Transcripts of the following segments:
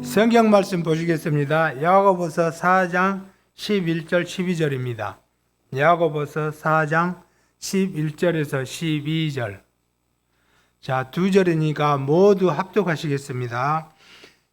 성경 말씀 보시겠습니다. 야고보서 4장 11절 12절입니다. 야고보서 4장 11절에서 12절. 자, 두 절이니까 모두 합독하시겠습니다.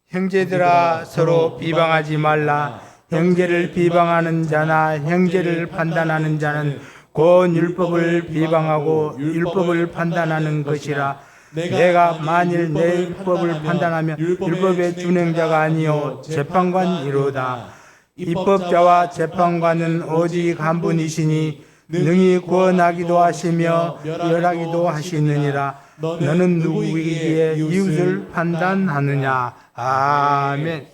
형제들아 서로 비방하지 말라. 형제를 비방하는 자나 형제를 판단하는 자는 곧 율법을 비방하고 율법을 판단하는 것이라. 내가 만일 내 율법을 판단하면 율법의 준행자가 아니요 재판관이로다. 입법자와 재판관은 오직 한 분이시니 능히 구원하기도 하시며 멸하기도 하시느니라. 너는 누구이기에 이웃을 판단하느냐. 아멘.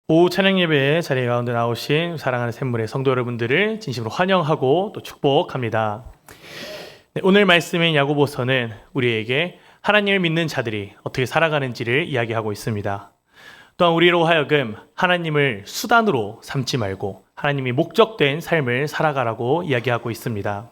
오후 찬양 예배에 자리 가운데 나오신 사랑하는 샘물의 성도 여러분들을 진심으로 환영하고 또 축복합니다. 네, 오늘 말씀인 야고보서는 우리에게 하나님을 믿는 자들이 어떻게 살아가는지를 이야기하고 있습니다. 또한 우리로 하여금 하나님을 수단으로 삼지 말고 하나님이 목적된 삶을 살아가라고 이야기하고 있습니다.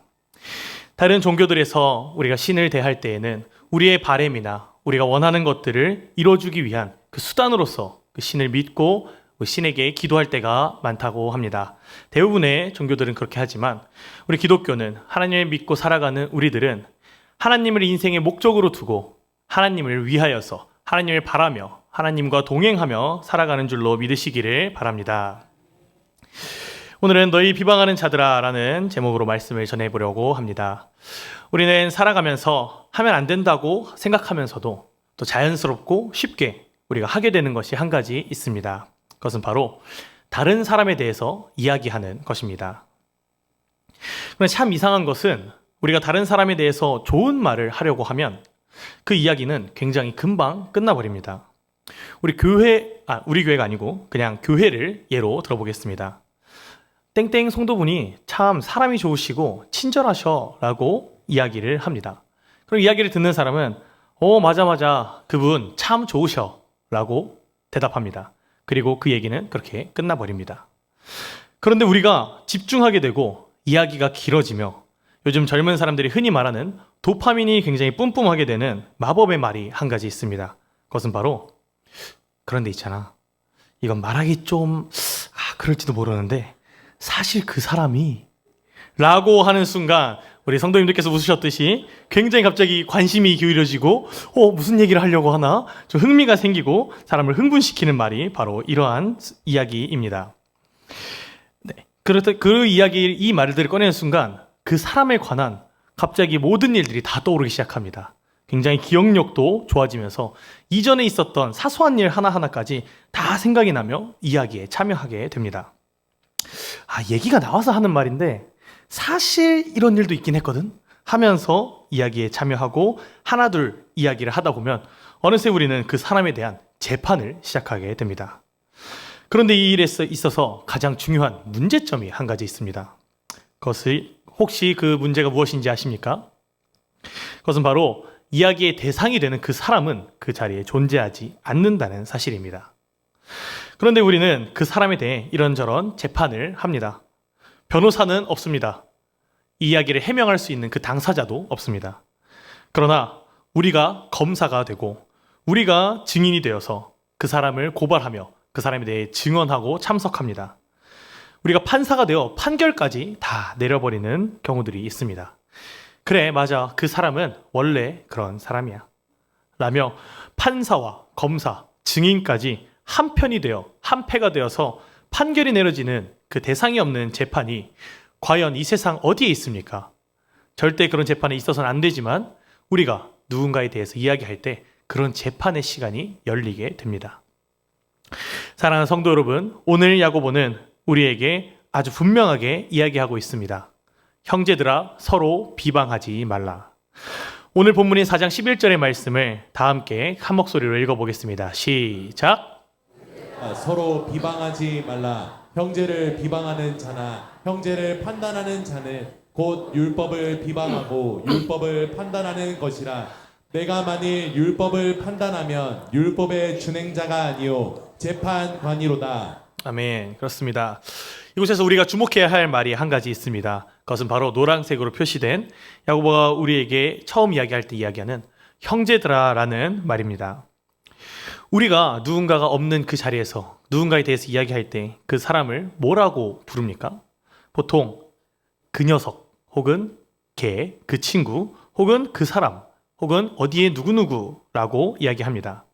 다른 종교들에서 우리가 신을 대할 때에는 우리의 바램이나 우리가 원하는 것들을 이뤄주기 위한 그 수단으로서 그 신을 믿고 그 신에게 기도할 때가 많다고 합니다. 대부분의 종교들은 그렇게 하지만 우리 기독교는 하나님을 믿고 살아가는 우리들은 하나님을 인생의 목적으로 두고 하나님을 위하여서 하나님을 바라며 하나님과 동행하며 살아가는 줄로 믿으시기를 바랍니다. 오늘은 너희 비방하는 자들아 라는 제목으로 말씀을 전해보려고 합니다. 우리는 살아가면서 하면 안 된다고 생각하면서도 또 자연스럽고 쉽게 우리가 하게 되는 것이 한 가지 있습니다. 그것은 바로 다른 사람에 대해서 이야기하는 것입니다. 그런데 참 이상한 것은 우리가 다른 사람에 대해서 좋은 말을 하려고 하면 그 이야기는 굉장히 금방 끝나버립니다. 우리 교회가 아니고 그냥 교회를 예로 들어보겠습니다. 땡땡 성도분이 참 사람이 좋으시고 친절하셔 라고 이야기를 합니다. 그럼 이야기를 듣는 사람은 맞아 그분 참 좋으셔 라고 대답합니다. 그리고 그 얘기는 그렇게 끝나버립니다. 그런데 우리가 집중하게 되고 이야기가 길어지며 요즘 젊은 사람들이 흔히 말하는 도파민이 굉장히 뿜뿜하게 되는 마법의 말이 한 가지 있습니다. 그것은 바로 그런데 있잖아. 이건 말하기 좀 그럴지도 모르는데 사실 그 사람이 라고 하는 순간 우리 성도님들께서 웃으셨듯이 굉장히 갑자기 관심이 기울여지고 무슨 얘기를 하려고 하나 좀 흥미가 생기고 사람을 흥분시키는 말이 바로 이러한 이야기입니다. 네. 그 이 말들을 꺼내는 순간 그 사람에 관한 갑자기 모든 일들이 다 떠오르기 시작합니다. 굉장히 기억력도 좋아지면서 이전에 있었던 사소한 일 하나하나까지 다 생각이 나며 이야기에 참여하게 됩니다. 얘기가 나와서 하는 말인데 사실 이런 일도 있긴 했거든 하면서 이야기에 참여하고 하나둘 이야기를 하다 보면 어느새 우리는 그 사람에 대한 재판을 시작하게 됩니다. 그런데 이 일에 있어서 가장 중요한 문제점이 한 가지 있습니다. 그것이 혹시 그 문제가 무엇인지 아십니까? 그것은 바로 이야기의 대상이 되는 그 사람은 그 자리에 존재하지 않는다는 사실입니다. 그런데 우리는 그 사람에 대해 이런저런 재판을 합니다. 변호사는 없습니다. 이 이야기를 해명할 수 있는 그 당사자도 없습니다. 그러나 우리가 검사가 되고 우리가 증인이 되어서 그 사람을 고발하며 그 사람에 대해 증언하고 참석합니다. 우리가 판사가 되어 판결까지 다 내려버리는 경우들이 있습니다. 그래, 맞아. 그 사람은 원래 그런 사람이야. 라며 판사와 검사, 증인까지 한 편이 되어 한 패가 되어서 판결이 내려지는 그 대상이 없는 재판이 과연 이 세상 어디에 있습니까? 절대 그런 재판에 있어서는 안 되지만 우리가 누군가에 대해서 이야기할 때 그런 재판의 시간이 열리게 됩니다. 사랑하는 성도 여러분, 오늘 야고보는 우리에게 아주 분명하게 이야기하고 있습니다. 형제들아 서로 비방하지 말라. 오늘 본문인 4장 11절의 말씀을 다 함께 한 목소리로 읽어보겠습니다. 시작! 서로 비방하지 말라. 형제를 비방하는 자나 형제를 판단하는 자는 곧 율법을 비방하고 율법을 판단하는 것이라. 내가 만일 율법을 판단하면 율법의 준행자가 아니요 재판관이로다. 아멘. 그렇습니다. 이곳에서 우리가 주목해야 할 말이 한 가지 있습니다. 그것은 바로 노란색으로 표시된 야고보가 우리에게 처음 이야기할 때 이야기하는 형제들아 라는 말입니다. 우리가 누군가가 없는 그 자리에서 누군가에 대해서 이야기할 때 그 사람을 뭐라고 부릅니까? 보통 그 녀석 혹은 걔, 그 친구 혹은 그 사람 혹은 어디에 누구누구라고 이야기합니다.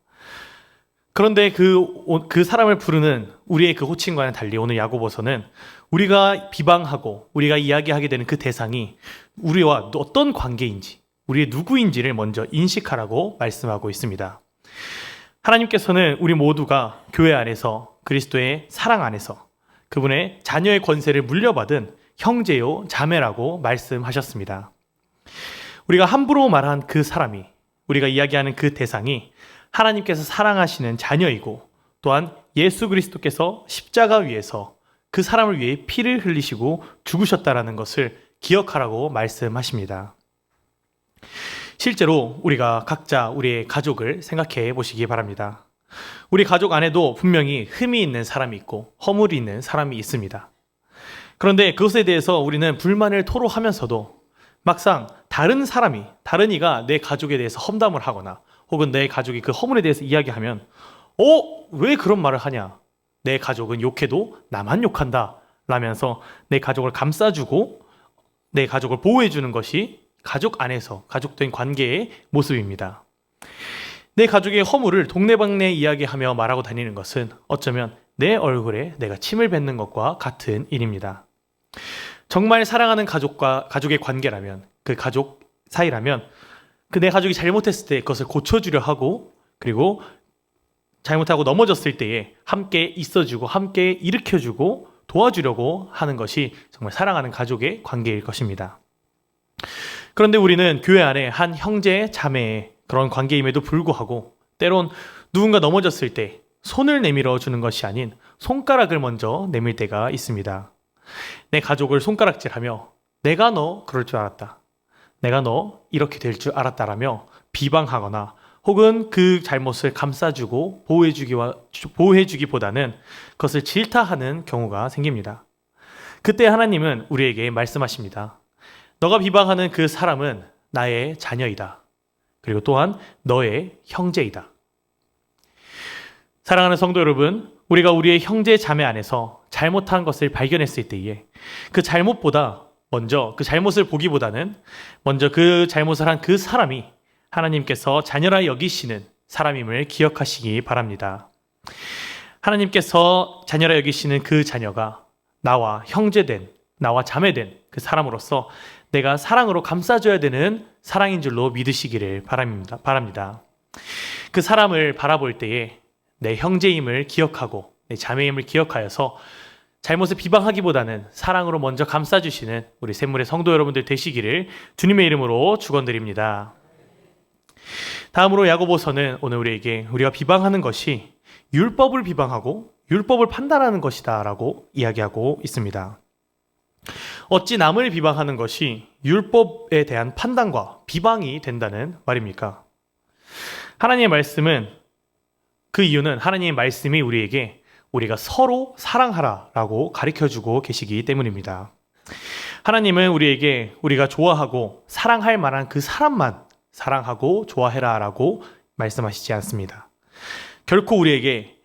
그런데 그 사람을 부르는 우리의 그 호칭과는 달리 오늘 야고보서는 우리가 비방하고 우리가 이야기하게 되는 그 대상이 우리와 어떤 관계인지 우리의 누구인지를 먼저 인식하라고 말씀하고 있습니다. 하나님께서는 우리 모두가 교회 안에서 그리스도의 사랑 안에서 그분의 자녀의 권세를 물려받은 형제요 자매라고 말씀하셨습니다. 우리가 함부로 말한 그 사람이 우리가 이야기하는 그 대상이 하나님께서 사랑하시는 자녀이고 또한 예수 그리스도께서 십자가 위에서 그 사람을 위해 피를 흘리시고 죽으셨다라는 것을 기억하라고 말씀하십니다. 실제로 우리가 각자 우리의 가족을 생각해 보시기 바랍니다. 우리 가족 안에도 분명히 흠이 있는 사람이 있고 허물이 있는 사람이 있습니다. 그런데 그것에 대해서 우리는 불만을 토로하면서도 막상 다른 이가 내 가족에 대해서 험담을 하거나 혹은 내 가족이 그 허물에 대해서 이야기하면 왜 그런 말을 하냐? 내 가족은 욕해도 나만 욕한다 라면서 내 가족을 감싸주고 내 가족을 보호해주는 것이 가족 안에서 가족된 관계의 모습입니다. 내 가족의 허물을 동네방네 이야기하며 말하고 다니는 것은 어쩌면 내 얼굴에 내가 침을 뱉는 것과 같은 일입니다. 정말 사랑하는 가족의 관계라면 그 가족 사이라면 그 내 가족이 잘못했을 때 그것을 고쳐주려 하고 그리고 잘못하고 넘어졌을 때에 함께 있어주고 함께 일으켜주고 도와주려고 하는 것이 정말 사랑하는 가족의 관계일 것입니다. 그런데 우리는 교회 안에 한 형제 자매의 그런 관계임에도 불구하고 때론 누군가 넘어졌을 때 손을 내밀어 주는 것이 아닌 손가락을 먼저 내밀 때가 있습니다. 내 가족을 손가락질하며 내가 너 그럴 줄 알았다. 내가 너 이렇게 될 줄 알았다라며 비방하거나 혹은 그 잘못을 감싸주고 보호해주기보다는 그것을 질타하는 경우가 생깁니다. 그때 하나님은 우리에게 말씀하십니다. 너가 비방하는 그 사람은 나의 자녀이다. 그리고 또한 너의 형제이다. 사랑하는 성도 여러분, 우리가 우리의 형제 자매 안에서 잘못한 것을 발견했을 때에 그 잘못보다 먼저 그 잘못을 보기보다는 먼저 그 잘못을 한 그 사람이 하나님께서 자녀라 여기시는 사람임을 기억하시기 바랍니다. 하나님께서 자녀라 여기시는 그 자녀가 나와 형제된, 나와 자매된 그 사람으로서 내가 사랑으로 감싸줘야 되는 사랑인 줄로 믿으시기를 바랍니다. 그 사람을 바라볼 때에 내 형제임을 기억하고 내 자매임을 기억하여서 잘못을 비방하기보다는 사랑으로 먼저 감싸주시는 우리 샘물의 성도 여러분들 되시기를 주님의 이름으로 축원드립니다. 다음으로 야고보서는 오늘 우리에게 우리가 비방하는 것이 율법을 비방하고 율법을 판단하는 것이다 라고 이야기하고 있습니다. 어찌 남을 비방하는 것이 율법에 대한 판단과 비방이 된다는 말입니까? 하나님의 말씀은 그 이유는 하나님의 말씀이 우리에게 우리가 서로 사랑하라 라고 가르쳐주고 계시기 때문입니다. 하나님은 우리에게 우리가 좋아하고 사랑할 만한 그 사람만 사랑하고 좋아해라 라고 말씀하시지 않습니다. 결코 우리에게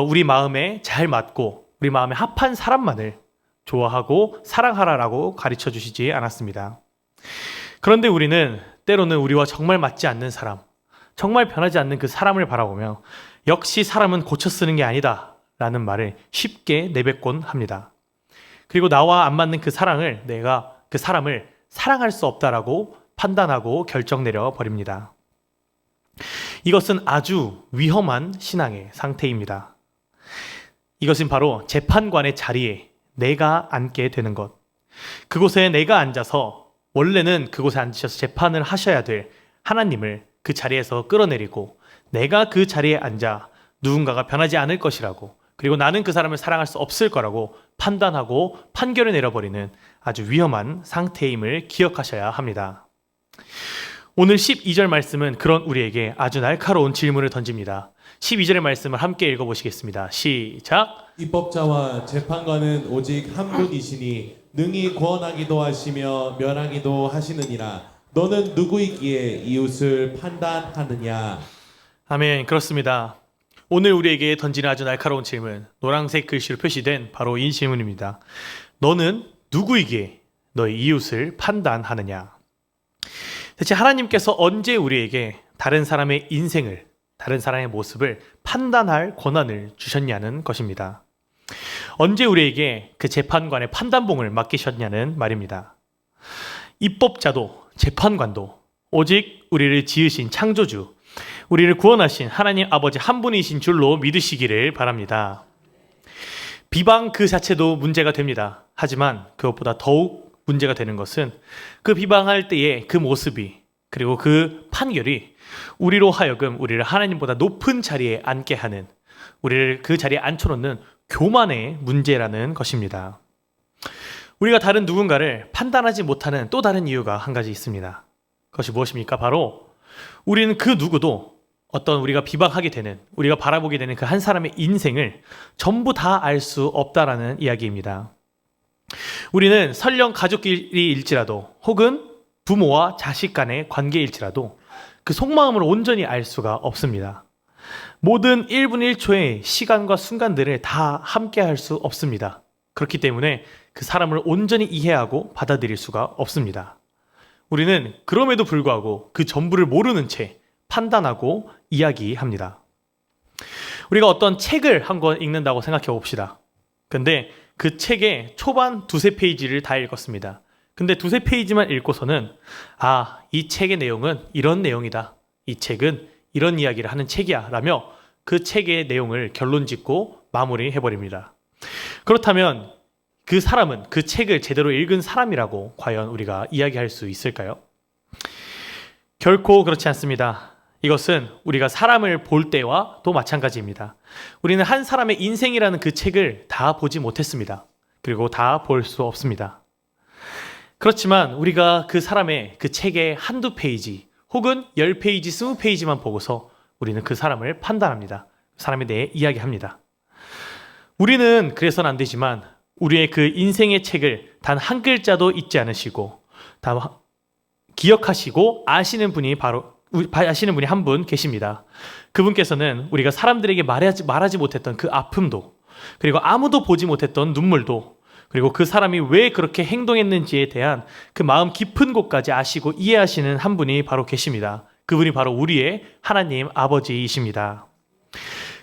우리 마음에 잘 맞고 우리 마음에 합한 사람만을 좋아하고 사랑하라 라고 가르쳐 주시지 않았습니다. 그런데 우리는 때로는 우리와 정말 맞지 않는 사람, 정말 변하지 않는 그 사람을 바라보며 역시 사람은 고쳐 쓰는 게 아니다 라는 말을 쉽게 내뱉곤 합니다. 그리고 나와 안 맞는 그 내가 그 사람을 사랑할 수 없다라고 판단하고 결정 내려 버립니다. 이것은 아주 위험한 신앙의 상태입니다. 이것은 바로 재판관의 자리에 내가 앉게 되는 것. 그곳에 내가 앉아서 원래는 그곳에 앉으셔서 재판을 하셔야 될 하나님을 그 자리에서 끌어내리고 내가 그 자리에 앉아 누군가가 변하지 않을 것이라고 그리고 나는 그 사람을 사랑할 수 없을 거라고 판단하고 판결을 내려버리는 아주 위험한 상태임을 기억하셔야 합니다. 오늘 12절 말씀은 그런 우리에게 아주 날카로운 질문을 던집니다. 12절의 말씀을 함께 읽어보시겠습니다. 시작! 입법자와 재판관은 오직 한 분이시니 능히 구원하기도 하시며 멸하기도 하시느니라. 너는 누구이기에 이웃을 판단하느냐? 아멘. 그렇습니다. 오늘 우리에게 던지는 아주 날카로운 질문, 노란색 글씨로 표시된 바로 이 질문입니다. 너는 누구이기에 너의 이웃을 판단하느냐? 대체 하나님께서 언제 우리에게 다른 사람의 인생을, 다른 사람의 모습을 판단할 권한을 주셨냐는 것입니다. 언제 우리에게 그 재판관의 판단봉을 맡기셨냐는 말입니다. 입법자도 재판관도 오직 우리를 지으신 창조주, 우리를 구원하신 하나님 아버지 한 분이신 줄로 믿으시기를 바랍니다. 비방 그 자체도 문제가 됩니다. 하지만 그것보다 더욱 문제가 되는 것은 그 비방할 때의 그 모습이, 그리고 그 판결이 우리로 하여금 우리를 하나님보다 높은 자리에 앉게 하는, 우리를 그 자리에 앉혀놓는 교만의 문제라는 것입니다. 우리가 다른 누군가를 판단하지 못하는 또 다른 이유가 한 가지 있습니다. 그것이 무엇입니까? 바로 우리는 그 누구도 어떤 우리가 비방하게 되는, 우리가 바라보게 되는 그 한 사람의 인생을 전부 다 알 수 없다라는 이야기입니다. 우리는 설령 가족끼리일지라도 혹은 부모와 자식 간의 관계일지라도 그 속마음을 온전히 알 수가 없습니다. 모든 1분 1초의 시간과 순간들을 다 함께 할 수 없습니다. 그렇기 때문에 그 사람을 온전히 이해하고 받아들일 수가 없습니다. 우리는 그럼에도 불구하고 그 전부를 모르는 채 판단하고 이야기합니다. 우리가 어떤 책을 한 권 읽는다고 생각해 봅시다. 근데 그 책의 초반 두세 페이지를 다 읽었습니다. 근데 두세 페이지만 읽고서는 이 책의 내용은 이런 내용이다. 이 책은 이런 이야기를 하는 책이야 라며 그 책의 내용을 결론 짓고 마무리해버립니다. 그렇다면 그 사람은 그 책을 제대로 읽은 사람이라고 과연 우리가 이야기할 수 있을까요? 결코 그렇지 않습니다. 이것은 우리가 사람을 볼 때와 또 마찬가지입니다. 우리는 한 사람의 인생이라는 그 책을 다 보지 못했습니다. 그리고 다 볼 수 없습니다. 그렇지만 우리가 그 사람의 그 책의 한두 페이지 혹은 10페이지, 20페이지만 보고서 우리는 그 사람을 판단합니다. 사람에 대해 이야기합니다. 우리는 그래서는 안 되지만 우리의 그 인생의 책을 단 한 글자도 잊지 않으시고 다 기억하시고 아시는 분이 한 분 계십니다. 그분께서는 우리가 사람들에게 말하지 못했던 그 아픔도, 그리고 아무도 보지 못했던 눈물도, 그리고 그 사람이 왜 그렇게 행동했는지에 대한 그 마음 깊은 곳까지 아시고 이해하시는 한 분이 바로 계십니다. 그분이 바로 우리의 하나님 아버지이십니다.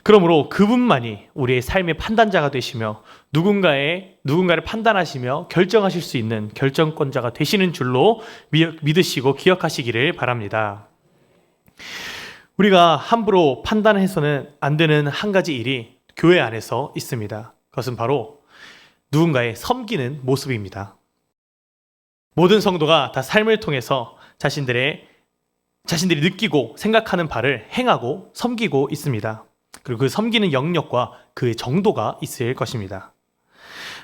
그러므로 그분만이 우리의 삶의 판단자가 되시며 누군가를 판단하시며 결정하실 수 있는 결정권자가 되시는 줄로 믿으시고 기억하시기를 바랍니다. 우리가 함부로 판단해서는 안 되는 한 가지 일이 교회 안에서 있습니다. 그것은 바로 누군가의 섬기는 모습입니다. 모든 성도가 다 삶을 통해서 자신들이 느끼고 생각하는 바를 행하고 섬기고 있습니다. 그리고 그 섬기는 영역과 그의 정도가 있을 것입니다.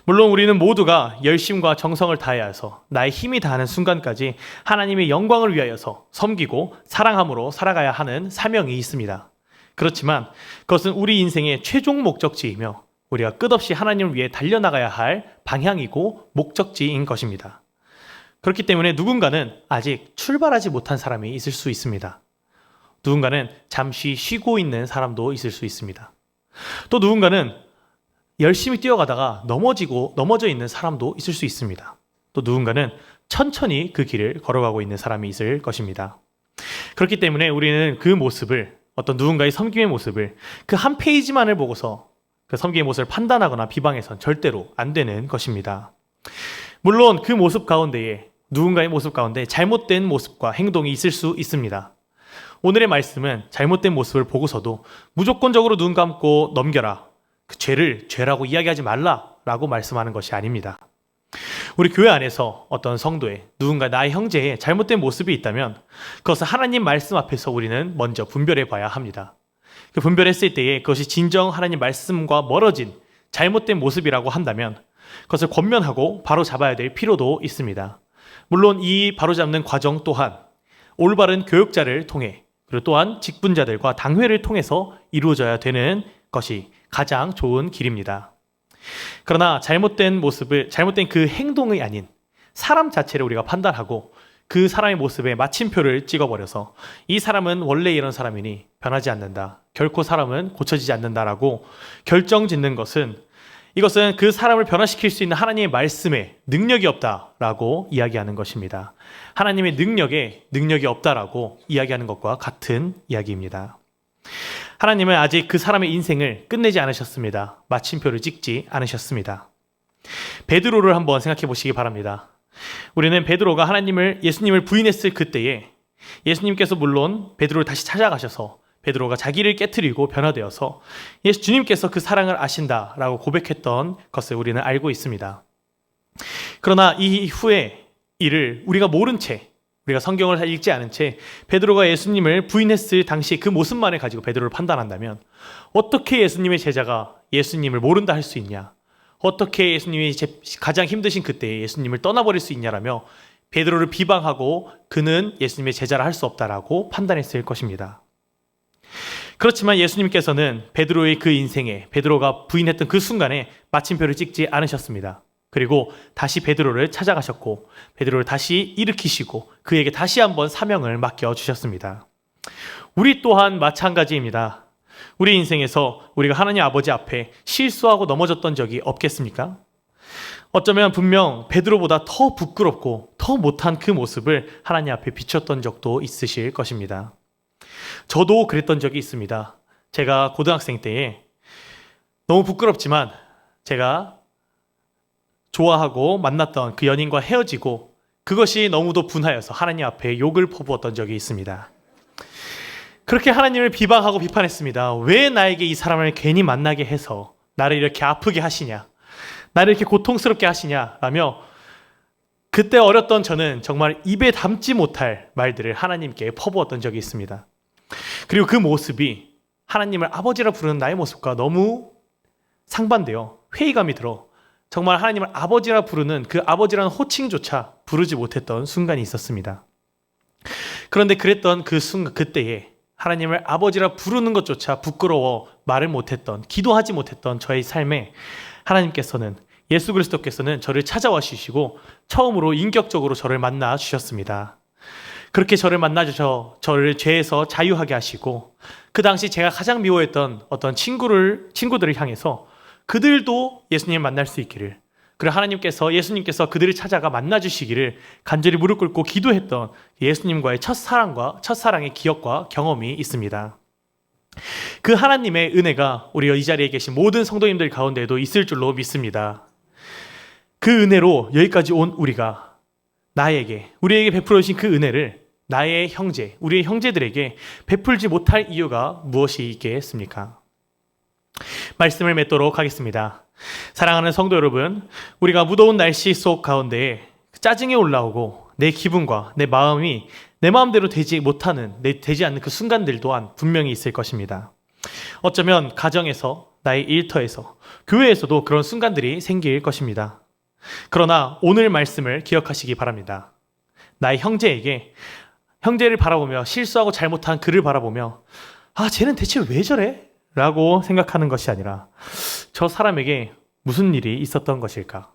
물론 우리는 모두가 열심과 정성을 다해서 나의 힘이 다하는 순간까지 하나님의 영광을 위하여서 섬기고 사랑함으로 살아가야 하는 사명이 있습니다. 그렇지만 그것은 우리 인생의 최종 목적지이며 우리가 끝없이 하나님을 위해 달려나가야 할 방향이고 목적지인 것입니다. 그렇기 때문에 누군가는 아직 출발하지 못한 사람이 있을 수 있습니다. 누군가는 잠시 쉬고 있는 사람도 있을 수 있습니다. 또 누군가는 열심히 뛰어가다가 넘어져 있는 사람도 있을 수 있습니다. 또 누군가는 천천히 그 길을 걸어가고 있는 사람이 있을 것입니다. 그렇기 때문에 우리는 그 모습을, 어떤 누군가의 섬김의 모습을 그 한 페이지만을 보고서 그 섬김의 모습을 판단하거나 비방해서는 절대로 안 되는 것입니다. 물론 그 모습 가운데에, 누군가의 모습 가운데 잘못된 모습과 행동이 있을 수 있습니다. 오늘의 말씀은 잘못된 모습을 보고서도 무조건적으로 눈 감고 넘겨라, 그 죄를 죄라고 이야기하지 말라라고 말씀하는 것이 아닙니다. 우리 교회 안에서 어떤 성도의, 누군가 나의 형제의 잘못된 모습이 있다면 그것을 하나님 말씀 앞에서 우리는 먼저 분별해 봐야 합니다. 그 분별했을 때에 그것이 진정 하나님 말씀과 멀어진 잘못된 모습이라고 한다면 그것을 권면하고 바로 잡아야 될 필요도 있습니다. 물론 이 바로잡는 과정 또한 올바른 교육자를 통해, 그리고 또한 직분자들과 당회를 통해서 이루어져야 되는 것이 가장 좋은 길입니다. 그러나 잘못된 그 행동이 아닌 사람 자체를 우리가 판단하고 그 사람의 모습에 마침표를 찍어버려서 이 사람은 원래 이런 사람이니 변하지 않는다. 결코 사람은 고쳐지지 않는다라고 결정짓는 것은 이것은 그 사람을 변화시킬 수 있는 하나님의 말씀에 능력이 없다라고 이야기하는 것입니다. 하나님의 능력이 없다라고 이야기하는 것과 같은 이야기입니다. 하나님은 아직 그 사람의 인생을 끝내지 않으셨습니다. 마침표를 찍지 않으셨습니다. 베드로를 한번 생각해 보시기 바랍니다. 우리는 베드로가 예수님을 부인했을 그때에 예수님께서 물론 베드로를 다시 찾아가셔서 베드로가 자기를 깨트리고 변화되어서 주님께서 그 사랑을 아신다라고 고백했던 것을 우리는 알고 있습니다. 그러나 이 후에 이를 우리가 모른 채, 우리가 성경을 읽지 않은 채 베드로가 예수님을 부인했을 당시 그 모습만을 가지고 베드로를 판단한다면 어떻게 예수님의 제자가 예수님을 모른다 할 수 있냐? 어떻게 예수님이 가장 힘드신 그때에 예수님을 떠나버릴 수 있냐라며 베드로를 비방하고 그는 예수님의 제자라 할 수 없다라고 판단했을 것입니다. 그렇지만 예수님께서는 베드로의 그 인생에 베드로가 부인했던 그 순간에 마침표를 찍지 않으셨습니다. 그리고 다시 베드로를 찾아가셨고 베드로를 다시 일으키시고 그에게 다시 한번 사명을 맡겨주셨습니다. 우리 또한 마찬가지입니다. 우리 인생에서 우리가 하나님 아버지 앞에 실수하고 넘어졌던 적이 없겠습니까? 어쩌면 분명 베드로보다 더 부끄럽고 더 못한 그 모습을 하나님 앞에 비췄던 적도 있으실 것입니다. 저도 그랬던 적이 있습니다. 제가 고등학생 때에 너무 부끄럽지만 제가 좋아하고 만났던 그 연인과 헤어지고 그것이 너무도 분하여서 하나님 앞에 욕을 퍼부었던 적이 있습니다. 그렇게 하나님을 비방하고 비판했습니다. 왜 나에게 이 사람을 괜히 만나게 해서 나를 이렇게 아프게 하시냐, 나를 이렇게 고통스럽게 하시냐라며 그때 어렸던 저는 정말 입에 담지 못할 말들을 하나님께 퍼부었던 적이 있습니다. 그리고 그 모습이 하나님을 아버지라 부르는 나의 모습과 너무 상반되어 회의감이 들어 정말 하나님을 아버지라 부르는 그 아버지라는 호칭조차 부르지 못했던 순간이 있었습니다. 그런데 그랬던 그 순간, 그때에 하나님을 아버지라 부르는 것조차 부끄러워 말을 못했던, 기도하지 못했던 저의 삶에 하나님께서는, 예수 그리스도께서는 저를 찾아와 주시고 처음으로 인격적으로 저를 만나 주셨습니다. 그렇게 저를 만나 주셔 저를 죄에서 자유하게 하시고 그 당시 제가 가장 미워했던 어떤 친구들을 향해서 그들도 예수님을 만날 수 있기를, 그리고 예수님께서 그들을 찾아가 만나 주시기를 간절히 무릎 꿇고 기도했던 예수님과의 첫사랑의 기억과 경험이 있습니다. 그 하나님의 은혜가 우리 이 자리에 계신 모든 성도님들 가운데에도 있을 줄로 믿습니다. 그 은혜로 여기까지 온 우리가 우리에게 베풀어 주신 그 은혜를 우리의 형제들에게 베풀지 못할 이유가 무엇이 있겠습니까? 말씀을 맺도록 하겠습니다. 사랑하는 성도 여러분, 우리가 무더운 날씨 속 가운데 짜증이 올라오고 내 기분과 내 마음이 내 마음대로 되지 않는 그 순간들 또한 분명히 있을 것입니다. 어쩌면 가정에서, 나의 일터에서, 교회에서도 그런 순간들이 생길 것입니다. 그러나 오늘 말씀을 기억하시기 바랍니다. 나의 형제를 바라보며, 실수하고 잘못한 그를 바라보며 쟤는 대체 왜 저래? 라고 생각하는 것이 아니라 저 사람에게 무슨 일이 있었던 것일까?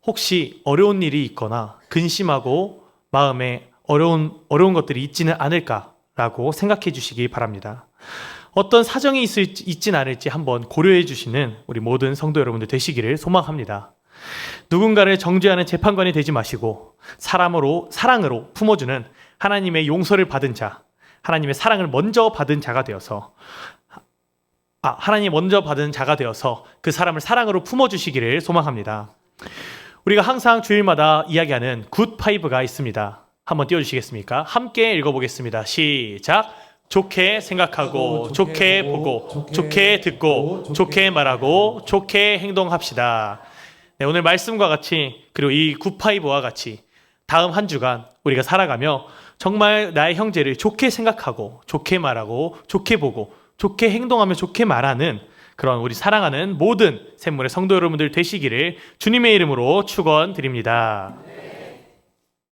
혹시 어려운 일이 있거나 근심하고 마음에 어려운 것들이 있지는 않을까라고 생각해 주시기 바랍니다. 어떤 사정이 있진 않을지 한번 고려해 주시는 우리 모든 성도 여러분들 되시기를 소망합니다. 누군가를 정죄하는 재판관이 되지 마시고 사랑으로 품어주는 하나님의 용서를 받은 자, 하나님의 사랑을 먼저 받은 자가 되어서 그 사람을 사랑으로 품어주시기를 소망합니다. 우리가 항상 주일마다 이야기하는 굿5가 있습니다. 한번 띄워주시겠습니까? 함께 읽어보겠습니다. 시작! 좋게 생각하고, 좋게 보고, 좋게 듣고, 좋게 말하고, 좋게 행동합시다. 네, 오늘 말씀과 같이, 그리고 이 굿5와 같이 다음 한 주간 우리가 살아가며 정말 나의 형제를 좋게 생각하고, 좋게 말하고, 좋게 보고, 좋게 행동하며 좋게 말하는 그런 우리 사랑하는 모든 샘물의 성도 여러분들 되시기를 주님의 이름으로 축원드립니다.